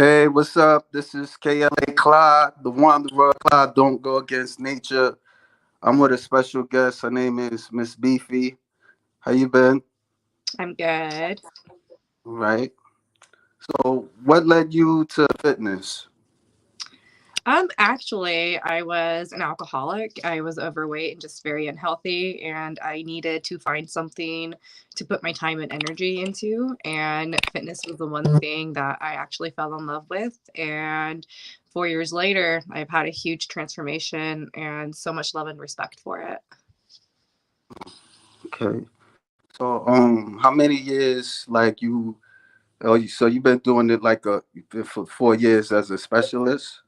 Hey, what's up? This is KLA Clyde, the Wanderer. Clyde don't go against nature. I'm with a special guest. Her name is Miss Beefy. How you been? I'm good. Right. So, what led you to fitness? Actually, I was an alcoholic. I was overweight and just very unhealthy, and I needed to find something to put my time and energy into. And fitness was the one thing that I actually fell in love with. And 4 years later, I've had a huge transformation and so much love and respect for it. Okay. So, how many years like you? Oh, so you've been doing it like for 4 years as a specialist?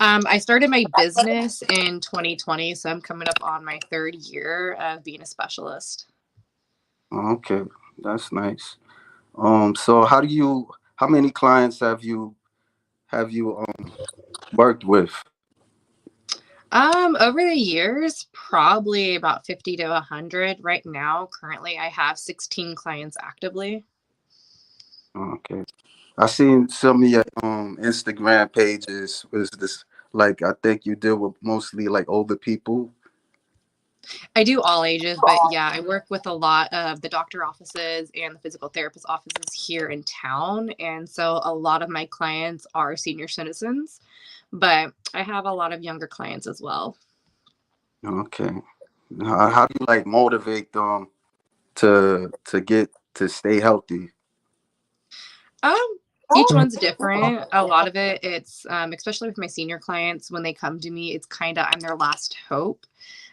I started my business in 2020, so I'm coming up on my third year of being a specialist. Okay, that's nice. So how many clients have you worked with? Over the years, probably about 50 to 100. Right now, currently, I have 16 clients actively. Okay. I seen some of your Instagram pages. Was this like I think you deal with mostly like older people? I do all ages, but yeah, I work with a lot of the doctor offices and the physical therapist offices here in town. And so a lot of my clients are senior citizens, but I have a lot of younger clients as well. Okay. How do you like motivate them to get to stay healthy? Um, each one's different. A lot of it, it's especially with my senior clients, when they come to me, it's kind of I'm their last hope.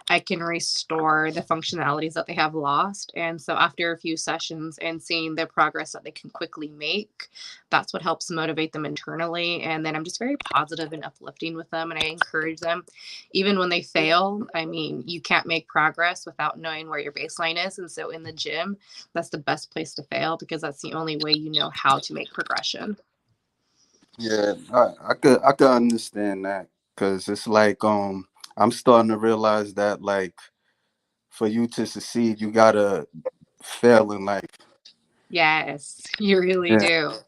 I can restore the functionalities that they have lost. And so after a few sessions and seeing the progress that they can quickly make, that's what helps motivate them internally. And then I'm just very positive and uplifting with them. And I encourage them, even when they fail. I mean, you can't make progress without knowing where your baseline is. And so in the gym, that's the best place to fail because that's the only way you know how to make progression. Yeah, I could understand that because it's like I'm starting to realize that like for you to succeed you gotta fail in life. Yes, you really Yeah. do. It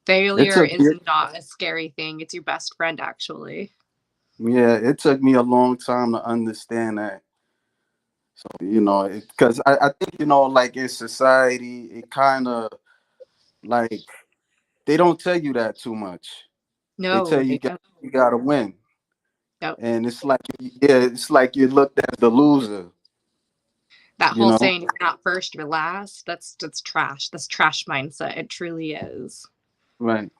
Failure took is not a scary thing. It's your best friend, actually. it took me a long time to understand that. So because I think like in society, it kind of like they don't tell you that too much. They tell No, you they don't. you got to win, Nope. and it's like it's like you're looked at the loser. That You whole know, saying, "You're not first, you're last." That's trash. That's trash mindset. It truly is. right?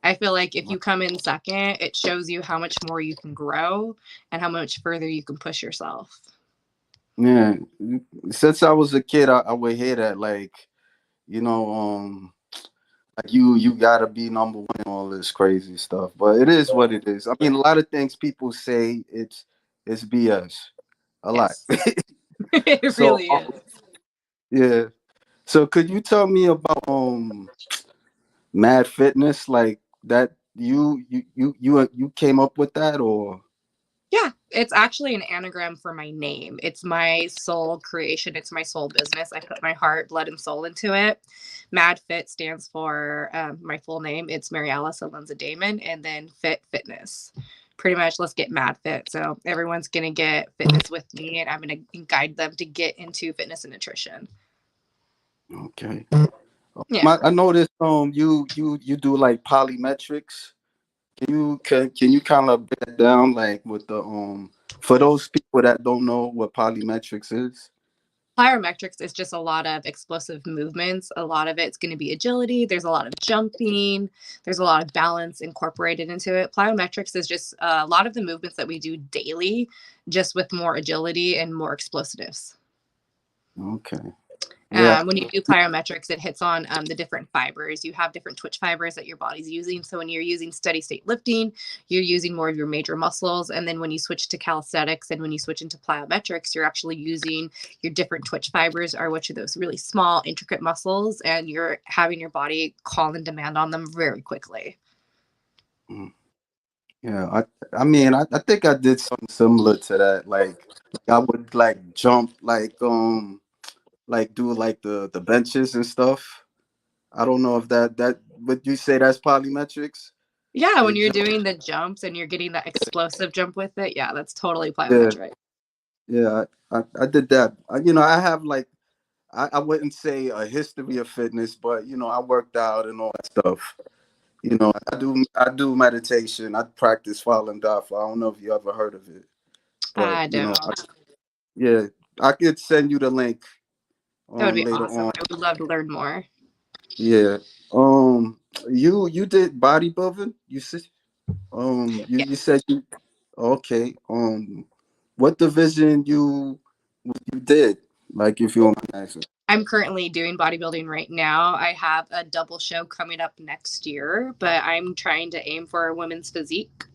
I feel like if you come in second, it shows you how much more you can grow and how much further you can push yourself. Yeah. Since I was a kid, I would hear that like you know like you gotta be number one and all this crazy stuff. But it is what it is. I mean, a lot of things people say it's BS. A lot. Yes, it So really is. yeah. So could you tell me about Mad Fitness like that you came up with that or Yeah, it's actually an anagram for my name. It's my soul creation. It's my soul business. I put my heart, blood, and soul into it. Mad Fit stands for my full name. It's Mary Alice Alonza Damon, and then Fit Fitness. Pretty much, let's get mad fit. So everyone's gonna get fitness with me, and I'm gonna guide them to get into fitness and nutrition. okay. Yeah. I noticed you do like polymetrics. Can you kind of break that down like with the for those people that don't know what polymetrics is? Plyometrics is just a lot of explosive movements. A lot of it's going to be agility. There's a lot of jumping. There's a lot of balance incorporated into it. Plyometrics is just a lot of the movements that we do daily, just with more agility and more explosiveness. Okay. Yeah. When you do plyometrics, it hits on the different fibers. You have different twitch fibers that your body's using. So when you're using steady state lifting, you're using more of your major muscles. And then when you switch to calisthenics and when you switch into plyometrics, you're actually using your different twitch fibers, are which are those really small, intricate muscles, and you're having your body call and demand on them very quickly. Mm. Yeah, I mean I think I did something similar to that. Like I would like jump like do like the benches and stuff. I don't know if that would you say that's polymetrics? Yeah, The when you're jump? doing the jumps and you're getting that explosive jump with it, yeah, that's totally Yeah, plyometric. yeah. I did that. I have like I wouldn't say a history of fitness, but I worked out and all that stuff. I do meditation. I practice Falun Dafa. I don't know if you ever heard of it, but I don't. yeah, I could send you the link That would be later awesome. on. I would love to learn more. Yeah. You did bodybuilding. You said you Yes. said you okay. What division you did? Like if you want to answer. I'm currently doing bodybuilding right now. I have a double show coming up next year, but I'm trying to aim for a women's physique.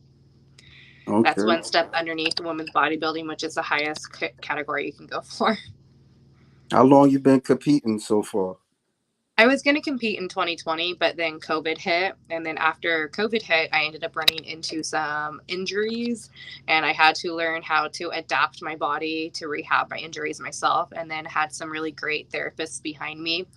That's Okay. one step underneath women's bodybuilding, which is the highest category you can go for. How long you been competing so far? I was going to compete in 2020, but then COVID hit. And then after COVID hit, I ended up running into some injuries and I had to learn how to adapt my body to rehab my injuries myself. And then had some really great therapists behind me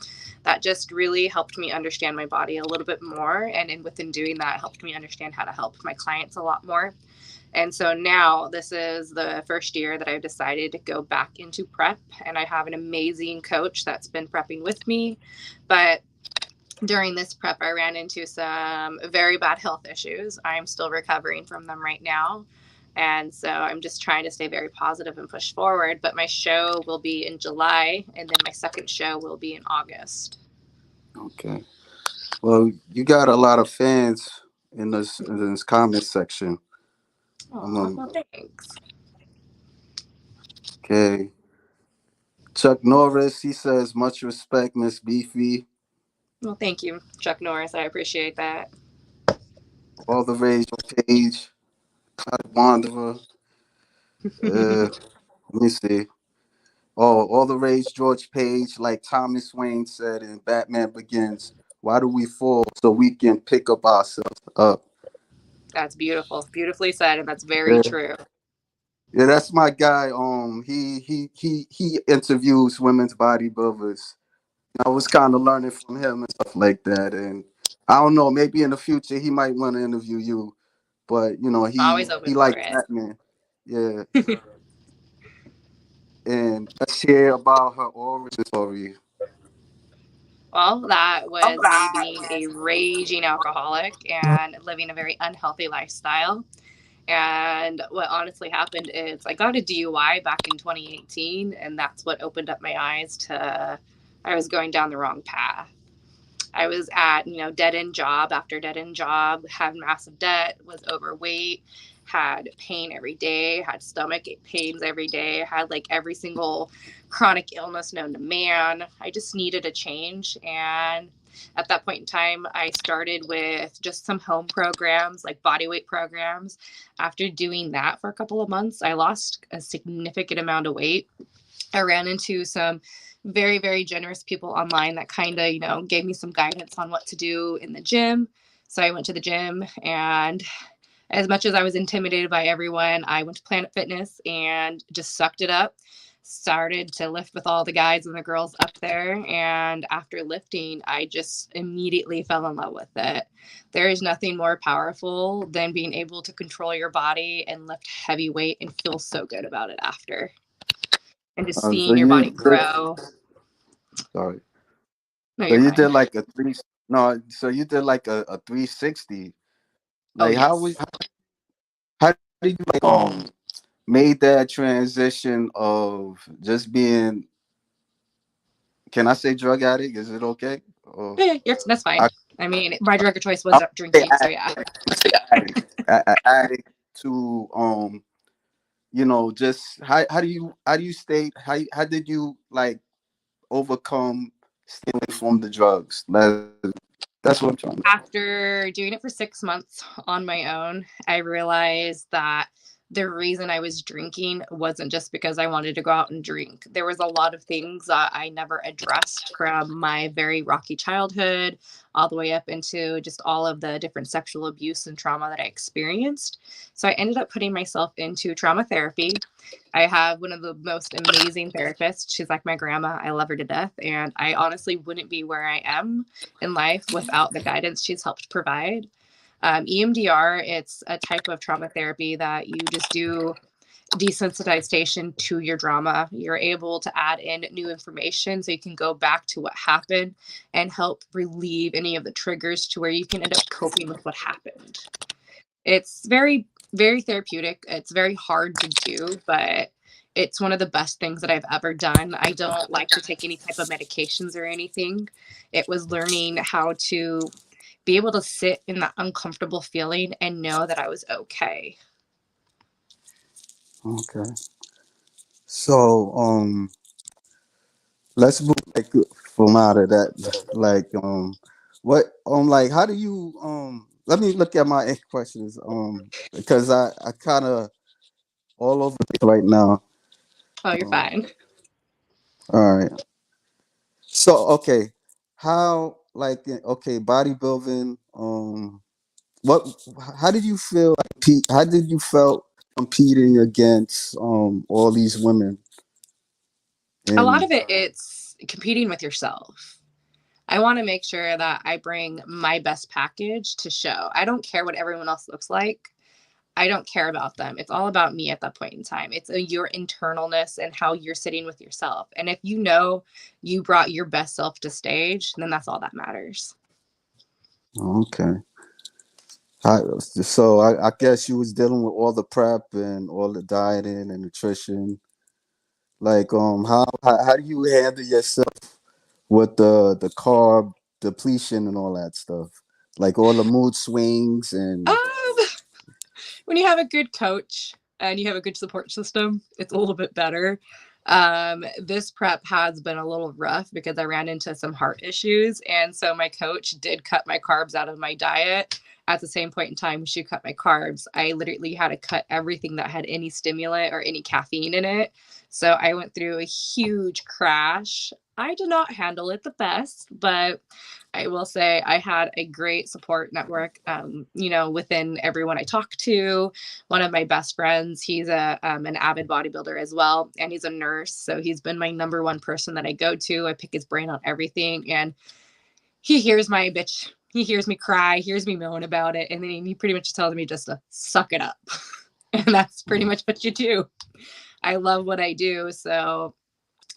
that just really helped me understand my body a little bit more. And within doing that, helped me understand how to help my clients a lot more. And so now this is the first year that I've decided to go back into prep. And I have an amazing coach that's been prepping with me. But during this prep, I ran into some very bad health issues. I'm still recovering from them right now. And so I'm just trying to stay very positive and push forward. But my show will be in July, and then my second show will be in August. Okay. Well, you got a lot of fans in this comment section. Oh, Um, well, thanks. okay. Chuck Norris, he says, much respect, Miss Beefy. Well, thank you, Chuck Norris. I appreciate that. All the rage page. Cloud Wanderer. Let me see. Oh, all the rage George Page, like Thomas Wayne said in Batman Begins. Why do we fall so we can pick up ourselves up? That's beautiful. Beautifully said. And that's very Yeah, true. yeah, that's my guy. He interviews women's bodybuilders. I was kind of learning from him and stuff like that. And I don't know, maybe in the future he might want to interview you. But Always he open for likes it. Batman. Yeah. And let's hear about her origin story. Well, that was me being a raging alcoholic and living a very unhealthy lifestyle. And what honestly happened is I got a DUI back in 2018, and that's what opened up my eyes to I was going down the wrong path. I was at, dead end job after dead end job, had massive debt, was overweight, had pain every day, had stomach pains every day, had like every single chronic illness known to man. I just needed a change. And at that point in time, I started with just some home programs, like body weight programs. After doing that for a couple of months, I lost a significant amount of weight. I ran into some very, very generous people online that kind of, gave me some guidance on what to do in the gym. So I went to the gym, and as much as I was intimidated by everyone, I went to Planet Fitness and just sucked it up. Started to lift with all the guys and the girls up there. And after lifting, I just immediately fell in love with it. There is nothing more powerful than being able to control your body and lift heavy weight and feel so good about it after. And just So seeing your you body did, grow. sorry. No, So you're you fine. did like a three. No, so you did like a 360. Oh, Like yes. how did you like made that transition of just being, can I say drug addict? Is it okay? Or Yeah, that's fine. I I mean, my drug of choice was I'll up say drinking. So, yeah. addict to just how do you stay how did you like overcome stealing from the drugs? That's what I'm trying to. After doing it for 6 months on my own, I realized that the reason I was drinking wasn't just because I wanted to go out and drink. There was a lot of things that I never addressed from my very rocky childhood all the way up into just all of the different sexual abuse and trauma that I experienced. So I ended up putting myself into trauma therapy. I have one of the most amazing therapists. She's like my grandma. I love her to death. And I honestly wouldn't be where I am in life without the guidance she's helped provide. EMDR, it's a type of trauma therapy that you just do desensitization to your drama. You're able to add in new information so you can go back to what happened and help relieve any of the triggers to where you can end up coping with what happened. It's very, very therapeutic. It's very hard to do, but it's one of the best things that I've ever done. I don't like to take any type of medications or anything. It was learning how to be able to sit in that uncomfortable feeling and know that I was okay. Okay. So let's move like from out of that. Like what like how do you let me look at my questions because I kind of all over it right now. Oh, you're Um, fine. all right. So okay, how like okay bodybuilding what how did you feel like, how did you felt competing against all these women A lot and of it, it's competing with yourself. I want to make sure that I bring my best package to show. I don't care what everyone else looks like. I don't care about them. It's all about me at that point in time. It's your internalness and how you're sitting with yourself. And if you know you brought your best self to stage, then that's all that matters. okay. So I guess you was dealing with all the prep and all the dieting and nutrition. Like how do you handle yourself with the carb depletion and all that stuff? Like all the mood swings and Um, when you have a good coach and you have a good support system, it's a little bit better. This prep has been a little rough because I ran into some heart issues. And so my coach did cut my carbs out of my diet. At the same point in time, she cut my carbs. I literally had to cut everything that had any stimulant or any caffeine in it. So I went through a huge crash. I did not handle it the best, but I will say I had a great support network, within everyone I talked to. One of my best friends, he's an avid bodybuilder as well, and he's a nurse. So he's been my number one person that I go to. I pick his brain on everything, and he hears my bitch. He hears me cry, hears me moan about it, and then he pretty much tells me just to suck it up. And that's pretty much what you do. I love what I do, so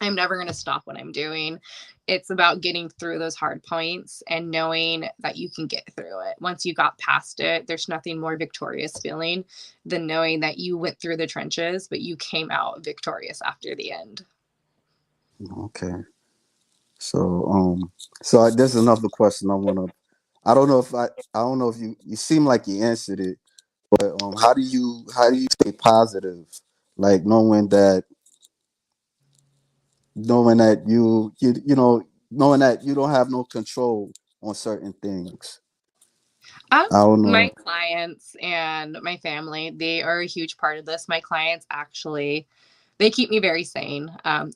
I'm never going to stop what I'm doing. It's about getting through those hard points and knowing that you can get through it. Once you got past it, there's nothing more victorious feeling than knowing that you went through the trenches, but you came out victorious after the end. okay. So there's another question I want to. I don't know if you seem like you answered it, but how do you stay positive, like knowing that knowing that you don't have no control on certain things. I don't My know. clients and my family, they are a huge part of this. My clients actually, they keep me very sane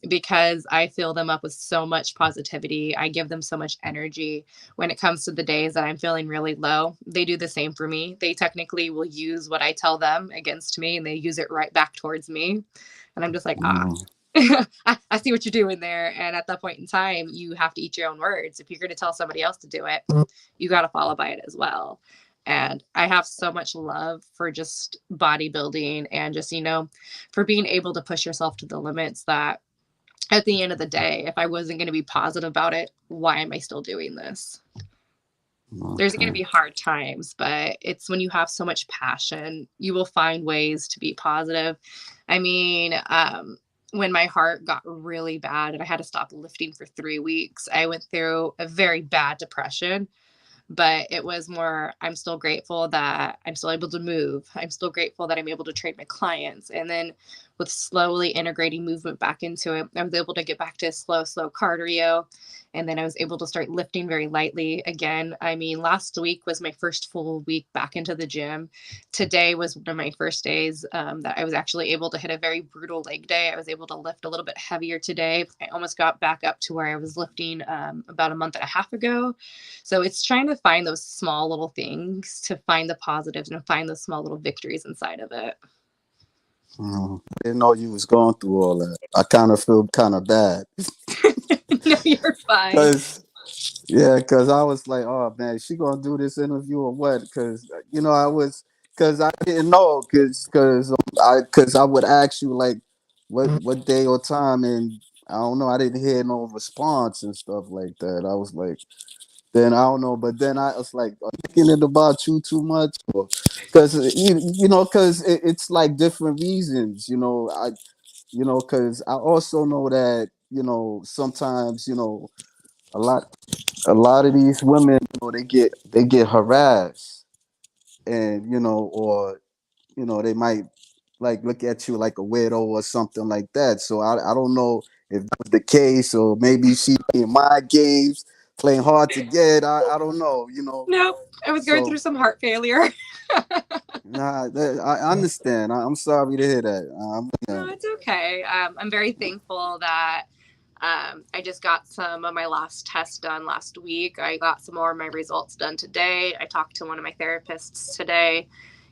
because I fill them up with so much positivity. I give them so much energy when it comes to the days that I'm feeling really low. They do the same for me. They technically will use what I tell them against me and they use it right back towards me. And I'm just like, Mm, I see what you're doing there. And at that point in time, you have to eat your own words. If you're going to tell somebody else to do it, you got to follow by it as well. And I have so much love for just bodybuilding and just, for being able to push yourself to the limits that at the end of the day, if I wasn't going to be positive about it, why am I still doing this? There's going to okay. be hard times, but it's when you have so much passion, you will find ways to be positive. I mean, when my heart got really bad and I had to stop lifting for 3 weeks, I went through a very bad depression. but it was more, I'm still grateful that I'm still able to move. I'm still grateful that I'm able to train my clients. And then with slowly integrating movement back into it, I was able to get back to slow cardio. And then I was able to start lifting very lightly again. I mean, last week was my first full week back into the gym. Today was one of my first days that I was actually able to hit a very brutal leg day. I was able to lift a little bit heavier today. I almost got back up to where I was lifting about a month and a half ago. So it's trying to find those small little things to find the positives and find those small little victories inside of it. I didn't know you was going through all that. I kind of feel kind of bad No, you're fine. because yeah, because I was like, oh man, she gonna do this interview or what? Because because I didn't know because I would ask you like what day or time, and I don't know, I didn't hear no response and stuff like that. I was like, then I don't know, but then I was like, are you thinking about you too much? Because because it's like different reasons, because I also know that sometimes a lot a lot of these women, they get harassed, and or they might like look at you like a weirdo or something like that. So I don't know if that was the case, or maybe she playing mind games, playing hard to get. I don't know. Nope. I was going through So some heart failure. nah, I understand. I'm sorry to hear that. No, it's okay. I'm very thankful that I just got some of my last tests done last week. I got some more of my results done today. I talked to one of my therapists today.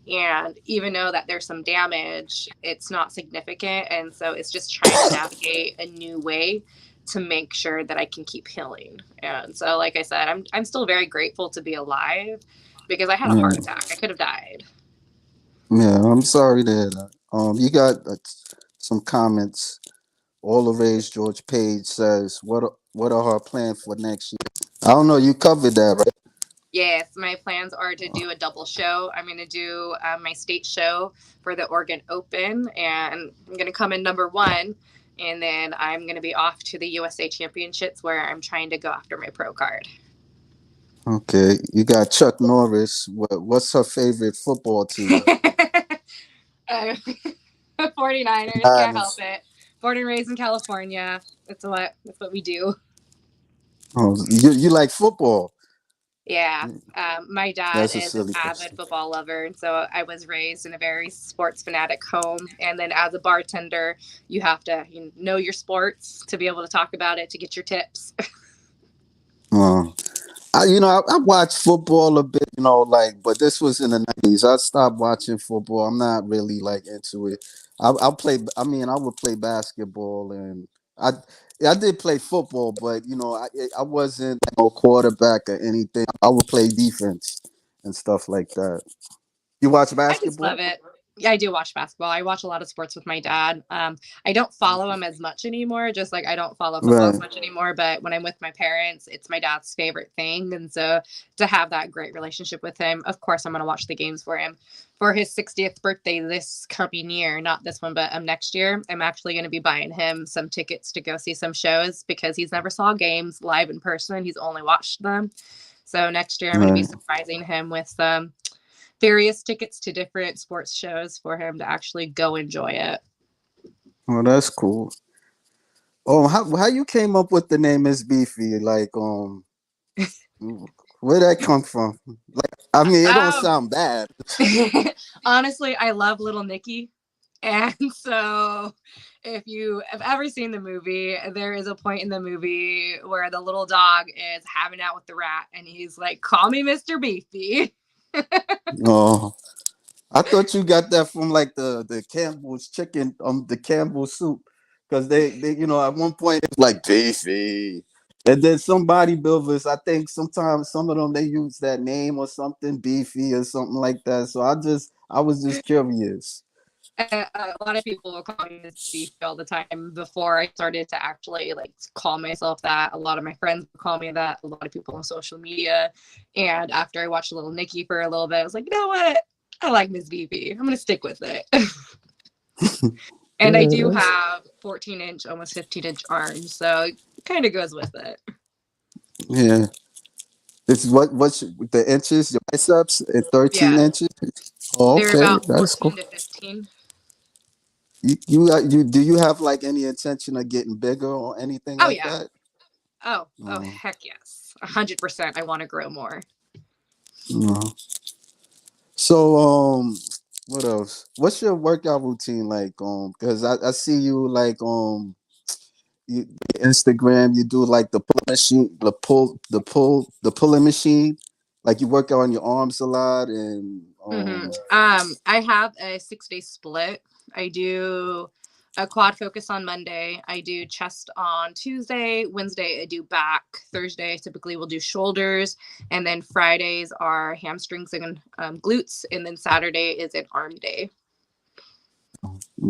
And even though that there's some damage, it's not significant. And so it's just trying to navigate a new way to make sure that I can keep healing. And so, like I said, I'm still very grateful to be alive because I had a heart yeah, attack. I could have died. yeah. I'm sorry to hear that. You got some comments. All the Rage George Page says, what are her plans for next year? I don't know. You covered that, right? Yes, my plans are to do a double show. I'm going to do my state show for the Oregon Open, and I'm going to come in number one. And then I'm going to be off to the USA Championships where I'm trying to go after my pro card. Okay. You got Chuck Norris. What's her favorite football team? uh, 49ers, can't help Niners. it. Born and raised in California. That's what we do. Oh, you like football? Yeah. My dad That's a is an silly avid question. football lover. And so I was raised in a very sports fanatic home. And then as a bartender, you have to know your sports to be able to talk about it, to get your tips. Oh. I watched football a bit, but this was in the 90s. I stopped watching football. I'm not really like into it. I would play basketball, and I I did play football, but I wasn't no quarterback or anything. I would play defense and stuff like that. You watch I just love basketball? it. Yeah, I do watch basketball. I watch a lot of sports with my dad. I don't follow him as much anymore, just like I don't follow football as Right. much anymore. But when I'm with my parents, it's my dad's favorite thing. And so to have that great relationship with him, of course, I'm going to watch the games for him. For his 60th birthday this coming year, not this one, but next year, I'm actually going to be buying him some tickets to go see some shows because he's never saw games live in person. He's only watched them. So next year, I'm going to be Right. surprising him with various tickets to different sports shows for him to actually go enjoy it. Oh, that's cool. Oh, how you came up with the name Miss Beefy? Like, where that come from? Like, I mean, it don't Um, sound bad. honestly, I love Little Nicky. And so, if you have ever seen the movie, there is a point in the movie where the little dog is having out with the rat, and he's like, "Call me Mr. Beefy." Oh, I thought you got that from like the Campbell's chicken, the Campbell's soup, because they at one point it's like beefy, and then some bodybuilders, I think sometimes some of them they use that name or something beefy or something like that. So I was just curious. A lot of people will call me Miss Beefy all the time before I started to actually like call myself that. A lot of my friends would call me that. A lot of people on social media. And after I watched Little Nicky for a little bit, I was like, you know what? I like Miss Beefy. I'm gonna stick with it. And I Yeah, do have 14-inch, almost 15-inch arms, so it kind of goes with it. yeah. It's what's the inches? Your biceps at 13 Yeah, inches. Oh, they're okay, about that's cool. 14 to 15. You do you have like any intention of getting bigger or anything Oh like yeah. that? Oh No, heck yes, 100%. I want to grow more. no. So what else? What's your workout routine like? Because I see you like you, Instagram. You do like the pull machine, the pulling machine. Like you work out on your arms a lot, and I have a 6 day split. I do a quad focus on Monday. I do chest on Tuesday. Wednesday, I do back. Thursday, I typically will do shoulders. And then Fridays are hamstrings and glutes. And then Saturday is an arm day.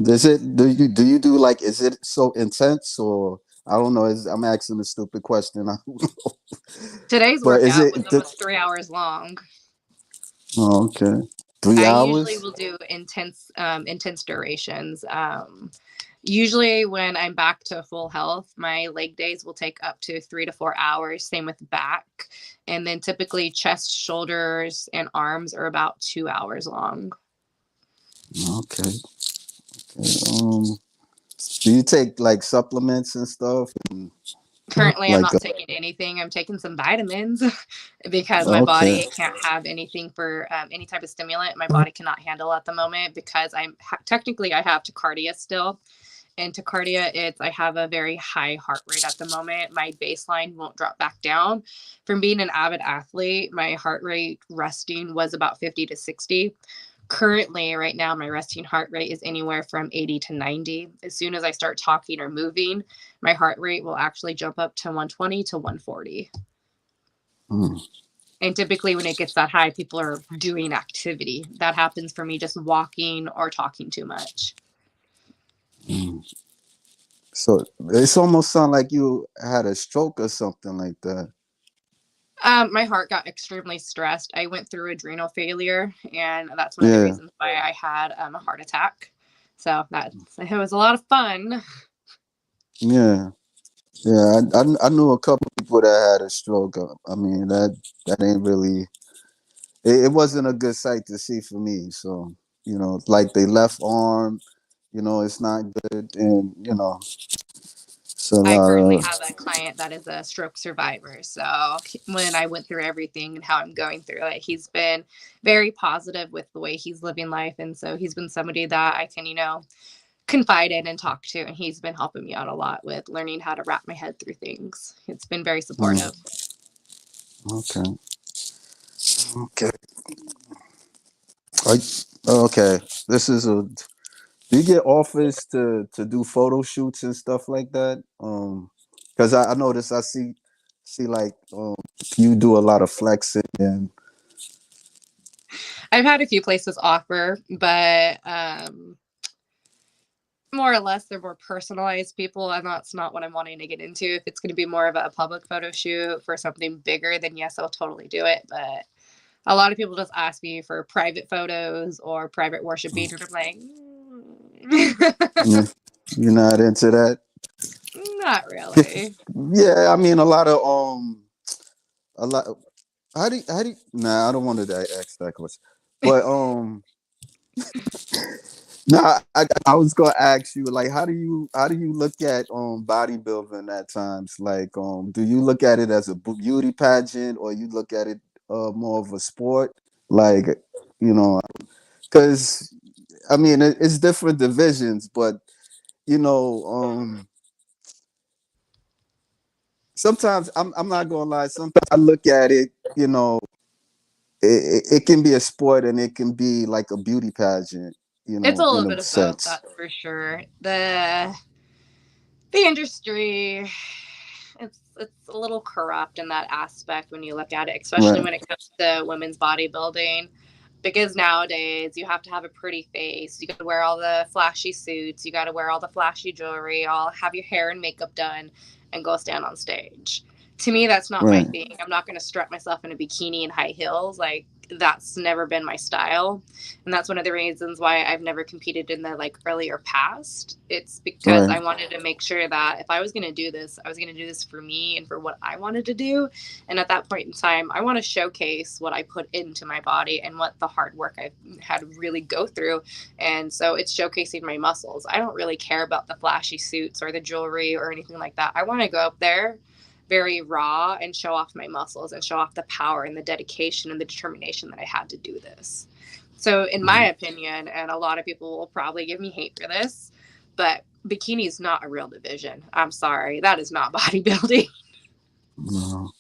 does it do you do like is it so intense or I don't know? I'm asking a stupid question. I don't know. Today's But is workout it? was almost 3 hours long. Oh, okay, three I usually hours. will do intense durations. Usually, when I'm back to full health, my leg days will take up to 3 to 4 hours. Same with back, and then typically chest, shoulders, and arms are about 2 hours long. Okay. Um, do you take like supplements and stuff? And, Currently, I'm like, not taking anything. I'm taking some vitamins because my okay. body can't have anything for any type of stimulant. My body cannot handle at the moment because technically I have tachycardia still. And tachycardia, I have a very high heart rate at the moment. My baseline won't drop back down. From being an avid athlete, my heart rate resting was about 50 to 60. Currently, right now, my resting heart rate is anywhere from 80 to 90. As soon as I start talking or moving, my heart rate will actually jump up to 120 to 140. Hmm. And typically, when it gets that high, people are doing activity. That happens for me just walking or talking too much. Hmm. So it's almost sound like you had a stroke or something like that. My heart got extremely stressed. I went through adrenal failure, and that's one of the Yeah, reasons why I had a heart attack. So it was a lot of fun. yeah, yeah. I knew a couple people that had a stroke. I mean that ain't really. It wasn't a good sight to see for me. So like they left arm. It's not good, and it's a I lot currently of. have a client that is a stroke survivor. So when I went through everything and how I'm going through it, he's been very positive with the way he's living life. And so he's been somebody that I can, confide in and talk to. And he's been helping me out a lot with learning how to wrap my head through things. It's been very Mm, supportive. okay, okay, I, okay. This is a. Do you get offers to do photo shoots and stuff like that? Because I notice I see like you do a lot of flexing and I've had a few places offer, but more or less they're more personalized people, and that's not what I'm wanting to get into. If it's going to be more of a public photo shoot for something bigger, then yes, I'll totally do it. But a lot of people just ask me for private photos or private worshiping, and I'm like, yeah, you're not into that. not really. Yeah, I mean a lot. How do you, nah? I don't want to ask that question, but nah, I was gonna ask you like how do you look at bodybuilding at times? Like do you look at it as a beauty pageant or you look at it more of a sport? Like you know, because I mean it's different divisions, but you know sometimes I'm not gonna lie. Sometimes I look at it, it can be a sport and it can be like a beauty pageant, It's a in little a bit of both, sense. that's for sure. The industry, it's a little corrupt in that aspect when you look at it, especially Right. when it comes to women's bodybuilding. Because nowadays you have to have a pretty face. You got to wear all the flashy suits. You got to wear all the flashy jewelry. All have your hair and makeup done, and go stand on stage. To me, that's not my Right. thing. I'm not going to strut myself in a bikini and high heels. Like, that's never been my style. And that's one of the reasons why I've never competed in the like earlier past. It's because I Right. wanted to make sure that if I was going to do this, I was going to do this for me and for what I wanted to do. And at that point in time, I want to showcase what I put into my body and what the hard work I've had to really go through. And so it's showcasing my muscles. I don't really care about the flashy suits or the jewelry or anything like that. I want to go up there very raw and show off my muscles and show off the power and the dedication and the determination that I had to do this. So, in my opinion, and a lot of people will probably give me hate for this, but bikini is not a real division. I'm sorry. That is not bodybuilding. No.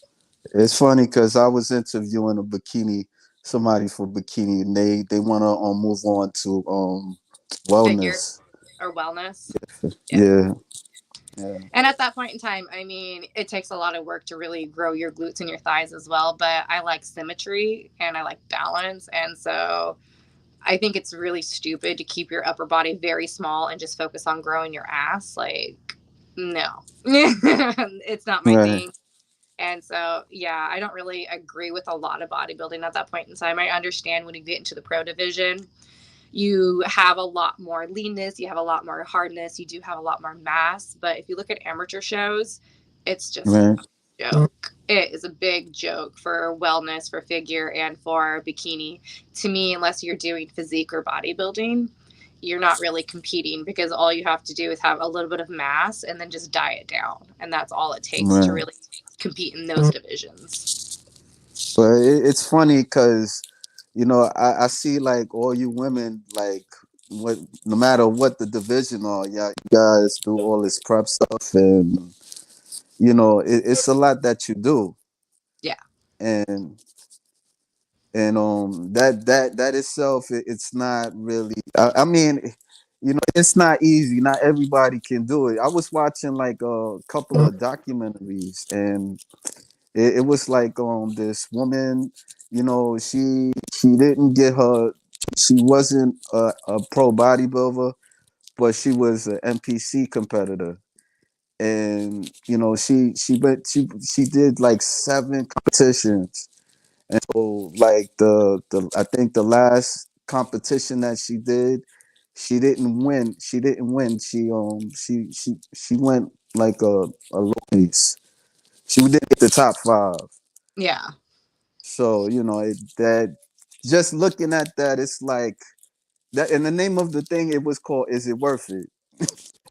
It's funny because I was interviewing a bikini, somebody for bikini, and they want to move on to Figure wellness. or wellness. Yeah. Yeah. Yeah. And at that point in time, I mean, it takes a lot of work to really grow your glutes and your thighs as well. But I like symmetry and I like balance. And so I think it's really stupid to keep your upper body very small and just focus on growing your ass. Like, no, it's not my Right. thing. And so, yeah, I don't really agree with a lot of bodybuilding at that point in time. I understand when you get into the pro division, you have a lot more leanness, you have a lot more hardness, you do have a lot more mass. But if you look at amateur shows, it's just Right. a joke. It is a big joke for wellness, for figure, and for bikini. To me, unless you're doing physique or bodybuilding, you're not really competing because all you have to do is have a little bit of mass and then just diet down. And that's all it takes to Right. really compete in those divisions. But it's funny because, I see like all you women, like what, no matter what the division are, yeah, you guys do all this prep stuff, and it's a lot that you do, Yeah. and that itself, it's not really. I mean, it's not easy. Not everybody can do it. I was watching like a couple of documentaries, and it was like this woman, she didn't get her, she wasn't a pro bodybuilder, but she was an NPC competitor, and she did like 7 competitions, and so like the I think the last competition that she did, she didn't win. She didn't win. She went like a low place. She didn't get the top 5. Yeah. So that, just looking at that, it's like that. And the name of the thing, it was called "Is It Worth It?"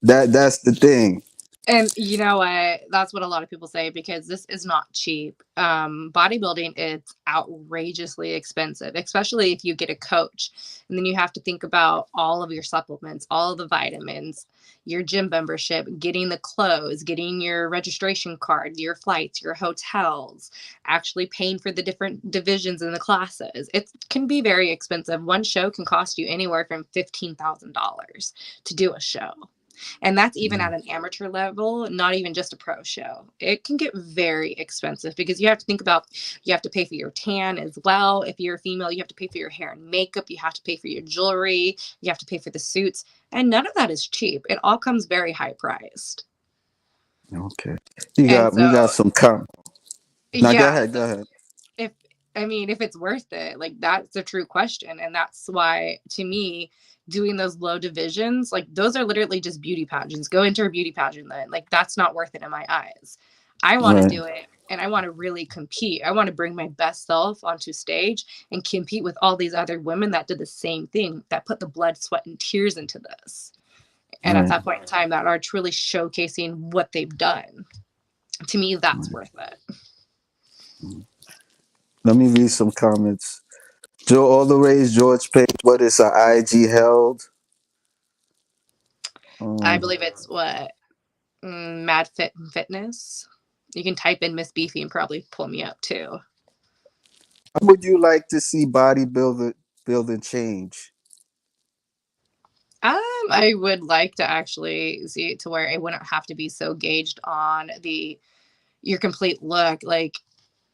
That's the thing. And you know what? That's what a lot of people say because this is not cheap. Bodybuilding is outrageously expensive, especially if you get a coach. And then you have to think about all of your supplements, all of the vitamins, your gym membership, getting the clothes, getting your registration card, your flights, your hotels, actually paying for the different divisions in the classes. It can be very expensive. One show can cost you anywhere from $15,000 to do a show. And that's even at an amateur level, not even just a pro show. It can get very expensive because you have to think about, you have to pay for your tan as well. If you're a female, you have to pay for your hair and makeup. You have to pay for your jewelry. You have to pay for the suits. And none of that is cheap. It all comes very high priced. Okay, And we got so, some com. Now go yeah. ahead, So go ahead. if I mean, if it's worth it, like that's a true question. And that's why, to me, doing those low divisions, like those are literally just beauty pageants. Go into a beauty pageant then. Like that's not worth it in my eyes. I want to Right, do it and I want to really compete. I want to bring my best self onto stage and compete with all these other women that did the same thing, that put the blood, sweat, and tears into this. And at right. that point in time, that are truly showcasing what they've done. To me, that's worth it. Let me read some comments. Joe, all the rays, George Page. What is our IG held? I Um, believe it's what Mad Fit and Fitness. You can type in Miss Beefy and probably pull me up too. how would you like to see bodybuilding building change? I would like to actually see it to where it wouldn't have to be so gauged on the your complete look. Like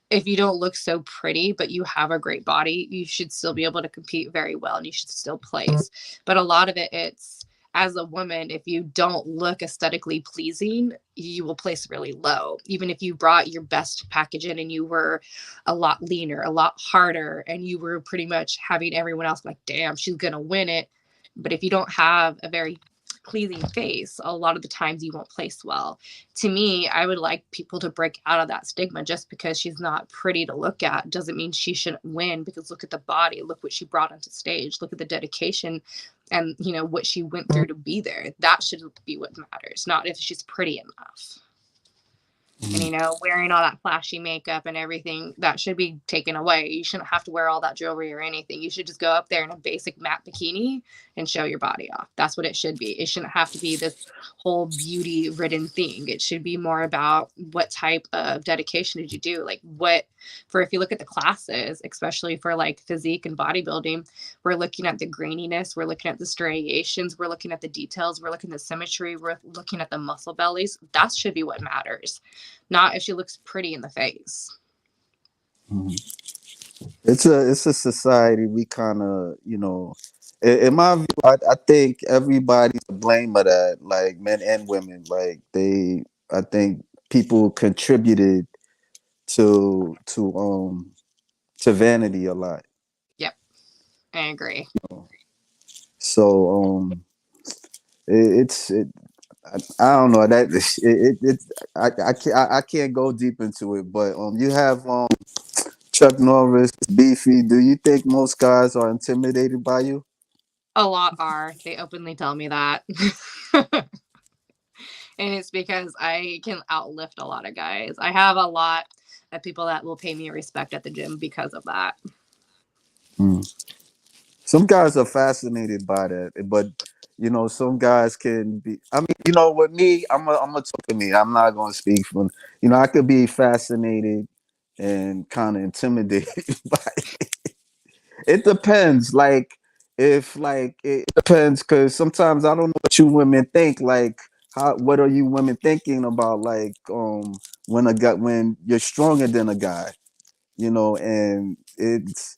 if you don't look so pretty, but you have a great body, you should still be able to compete very well and you should still place. But a lot of it, it's as a woman, if you don't look aesthetically pleasing, you will place really low. Even if you brought your best package in and you were a lot leaner, a lot harder, and you were pretty much having everyone else like, damn, she's going to win it. But if you don't have a very pleasing face, a lot of the times you won't place well. To me, I would like people to break out of that stigma. Just because she's not pretty to look at doesn't mean she shouldn't win, because look at the body, look what she brought onto stage, look at the dedication and what she went through to be there. That should be what matters, not if she's pretty enough. And wearing all that flashy makeup and everything, that should be taken away. You shouldn't have to wear all that jewelry or anything. You should just go up there in a basic matte bikini and show your body off. That's what it should be. It shouldn't have to be this whole beauty ridden thing. It should be more about what type of dedication did you do? Like if you look at the classes, especially for like physique and bodybuilding, we're looking at the graininess, we're looking at the striations, we're looking at the details, we're looking at the symmetry, we're looking at the muscle bellies. That should be what matters, not if she looks pretty in the face. It's a society we kind of in my view, I think everybody's to blame of that, like men and women. Like I think people contributed to to um to vanity a lot. Yep, I agree. So it's I don't know that I can't go deep into it, but you have Chuck Norris, Beefy. Do you think most guys are intimidated by you? A lot are. They openly tell me that. And it's because I can outlift a lot of guys. I have a lot of people that will pay me respect at the gym because of that. Hmm. Some guys are fascinated by that, but some guys can be. I mean, with me, I'm a talk to me. I'm not gonna speak for. I could be fascinated and kind of intimidated by it. It depends. Like if like it depends, because sometimes I don't know what you women think. Like what are you women thinking about? Like when you're stronger than a guy, and it's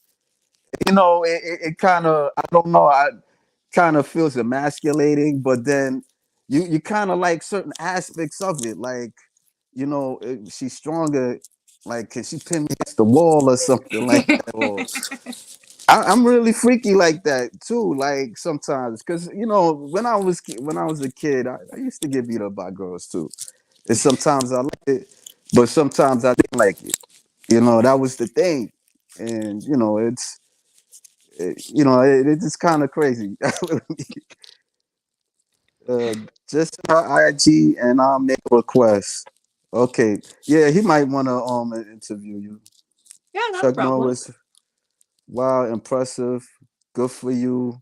it kind of, I don't know, I kind of feels emasculating, but then you kind of like certain aspects of it, like if she's stronger, like can she pin me against the wall or something like that, or I'm really freaky like that too, like sometimes, because when I was a kid, I used to get beat up by girls too, and sometimes I liked it, but sometimes I didn't like it. That was the thing, and it's just kind of crazy. Just our IG and I'll make a request. Okay, yeah, he might want to interview you. Yeah, not a Chuck problem. Norris, wow, impressive, good for you.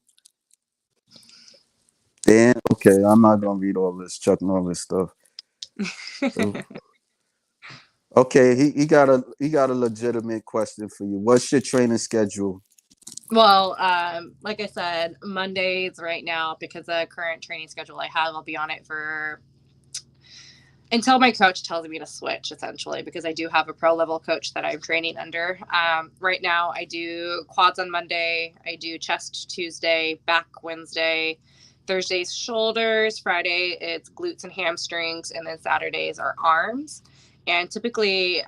Dan, okay, I'm not gonna read all this Chuck Norris stuff. Uh, Okay, he got a legitimate question for you. What's your training schedule? Well, like I said, Mondays right now, because the current training schedule I have, I'll be on it for until my coach tells me to switch, essentially, because I do have a pro level coach that I'm training under. Right now, I do quads on Monday, I do chest Tuesday, back Wednesday, Thursday's shoulders, Friday it's glutes and hamstrings, and then Saturdays are arms. And typically,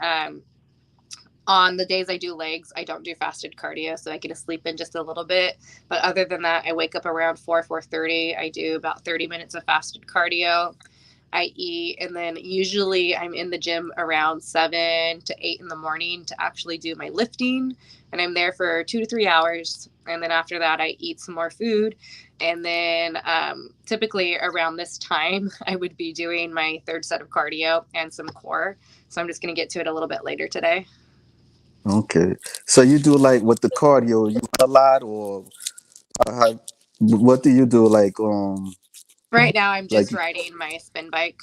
on the days I do legs, I don't do fasted cardio, so I get to sleep in just a little bit. But other than that, I wake up around 4:30. I do about 30 minutes of fasted cardio. I eat, and then usually I'm in the gym around 7 to 8 in the morning to actually do my lifting. And I'm there for 2 to 3 hours. And then after that, I eat some more food. And then typically around this time, I would be doing my third set of cardio and some core. So I'm just going to get to it a little bit later today. Okay, so you do like with the cardio, you run a lot, or what do you do? Right now, I'm Like just riding my spin bike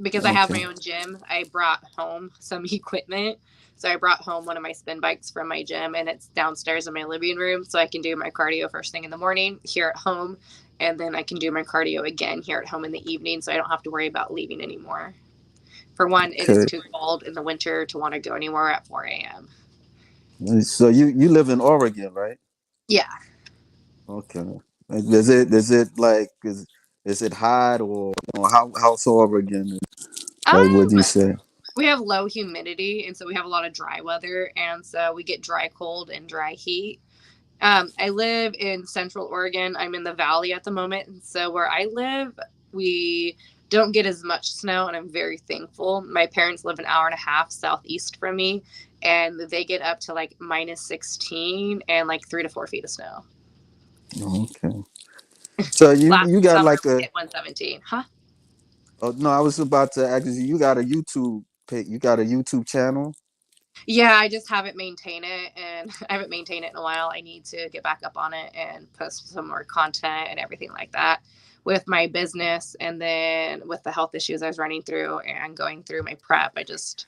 because I have okay, my own gym. I brought home some equipment. So I brought home one of my spin bikes from my gym, and it's downstairs in my living room. So I can do my cardio first thing in the morning here at home. And then I can do my cardio again here at home in the evening. So I don't have to worry about leaving anymore. For one, it is okay. too cold in the winter to want to go anywhere at 4 a.m. So you live in Oregon, right? Yeah. Okay. Is it like is it hot or how's Oregon? Like what do Um, you say? we have low humidity, and so we have a lot of dry weather, and so we get dry cold and dry heat. I live in Central Oregon. I'm in the valley at the moment, and so where I live, we don't get as much snow, and I'm very thankful. My parents live an hour and a half southeast from me, and they get up to like minus 16 and like 3 to 4 feet of snow. Okay. So Last you got summer like we a hit 117. Huh? oh no, I was about to ask you, you got a you got a YouTube channel? Yeah, I just haven't maintained it, and I haven't maintained it in a while. I need to get back up on it and post some more content and everything like that with my business, and then with the health issues I was running through and going through my prep. I just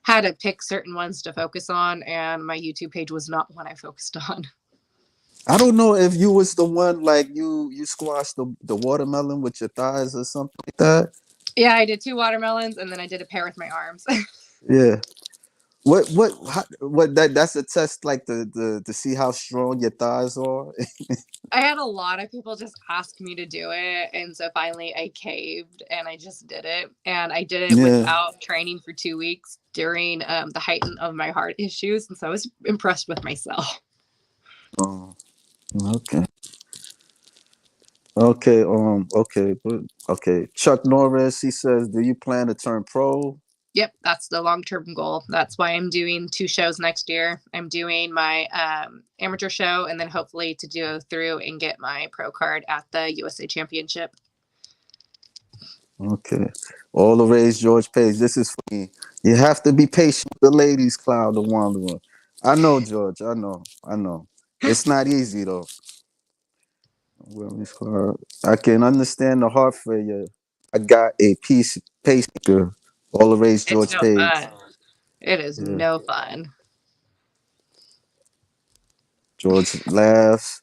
had to pick certain ones to focus on, and my YouTube page was not one I focused on. I don't know if you was the one like you squashed the watermelon with your thighs or something like that. Yeah, I did 2 watermelons, and then I did a pair with my arms. Yeah. What that's a test like the to see how strong your thighs are. I had a lot of people just ask me to do it. And so finally I caved and I just did it. And I did it Yeah. without training for 2 weeks during the height of my heart issues. And so I was impressed with myself. Oh, okay. Okay. Okay. Okay. Chuck Norris. He says, "Do you plan to turn pro?" Yep, that's the long term goal. That's why I'm doing 2 shows next year. I'm doing my amateur show and then hopefully to go through and get my pro card at the USA Championship. Okay. All the rage, George Page. This is for me. You have to be patient with the ladies, Cloud the Wanderer. I know, George. I know. I know. It's not easy though. Wellness Cloud. I can understand the heart failure. I got a piece pacemaker. All the rage, It's George no Page. fun. It is Yeah. no fun. George laughs.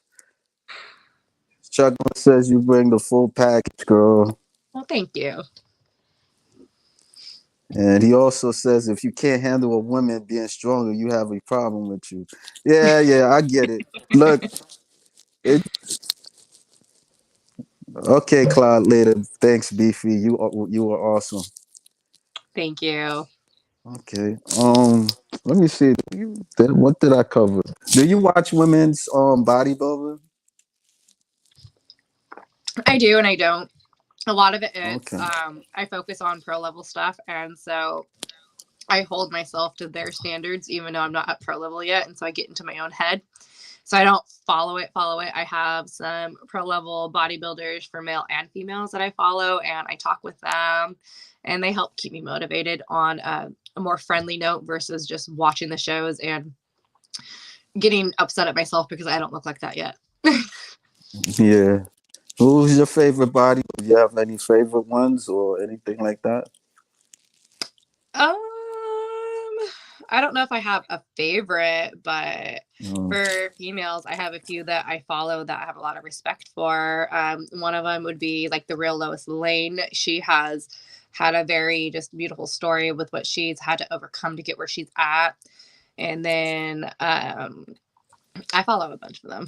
Chuck says you bring the full package, girl. Well, thank you. And he also says if you can't handle a woman being stronger, you have a problem with you. Yeah, yeah, I get it. Look, it okay, Cloud later. Thanks, Beefy. You are awesome. Thank you. Okay. Let me see. What did I cover? Do you watch women's bodybuilding? I do and I don't. A lot of it it's Okay. I focus on pro level stuff, and so I hold myself to their standards even though I'm not at pro level yet, and so I get into my own head. So I don't follow it. I have some pro level bodybuilders for male and females that I follow, and I talk with them, and they help keep me motivated on a more friendly note versus just watching the shows and getting upset at myself because I don't look like that yet. Yeah. Who's your favorite body? Do you have any favorite ones or anything like that? Um, I don't know if I have a favorite, but No. for females, I have a few that I follow that I have a lot of respect for. One of them would be like the real Lois Lane. She has had a very just beautiful story with what she's had to overcome to get where she's at. And then I follow a bunch of them.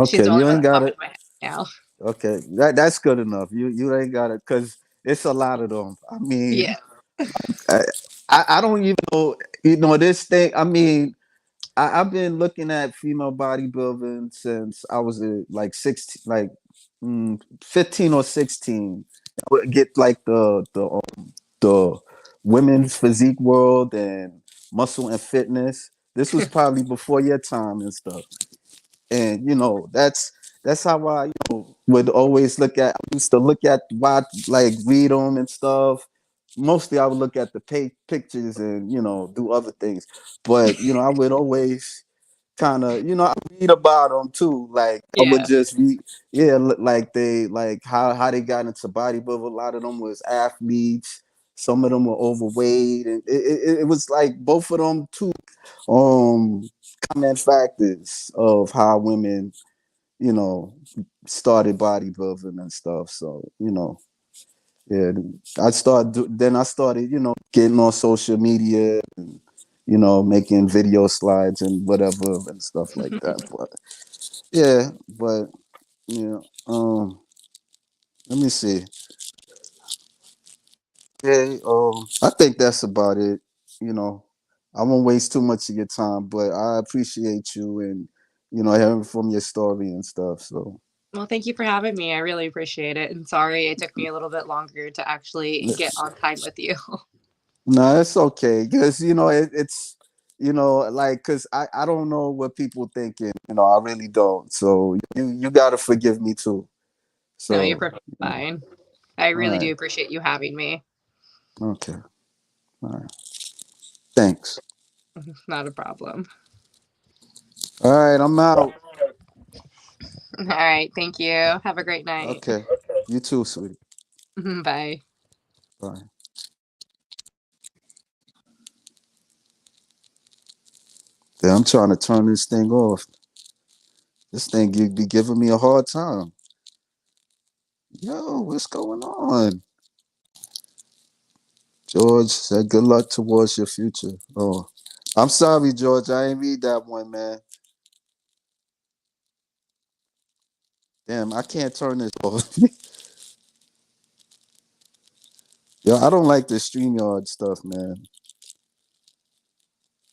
She's Okay, the only you one ain't that got popped it. in my head now. Okay, that's good enough. You ain't got it because it's a lot of them. I mean, Yeah. I, I don't even know. This thing. I mean, I've been looking at female bodybuilding since I was like 16, like 15 or 16. I would get like the women's physique world and muscle and fitness. This was probably before your time and stuff. And that's how I would always look at. I used to look at watch like read them and stuff. Mostly I would look at the pictures and do other things, but I would always kind of I read about them too. Like I would Yeah. just read, yeah, like they like how they got into bodybuilding. A lot of them was athletes. Some of them were overweight, and it was like both of them too. Um, common factors of how women, you know, started bodybuilding and stuff. So yeah, then I started, getting on social media and making video slides and whatever and stuff like that. But yeah, but Yeah. Let me see. Okay. I think that's about it. You know, I won't waste too much of your time, but I appreciate you and hearing from your story and stuff. So Well, thank you for having me. I really appreciate it. And sorry it took me a little bit longer to actually get on time with you. no, it's okay because it's like because I don't know what people thinking. I really don't. So you gotta forgive me too. No, you're So perfectly fine. I all really right. do appreciate you having me. Okay. All right. Thanks. Not a problem. All right. I'm out. All right. Thank you. Have a great night. Okay. You too, sweetie. Bye. Bye. Yeah, I'm trying to turn this thing off. This thing you be giving me a hard time. Yo, what's going on? George said good luck towards your future. Oh, I'm sorry, George. I ain't read that one, man. Damn, I can't turn this off. Yo, I don't like the StreamYard stuff, man.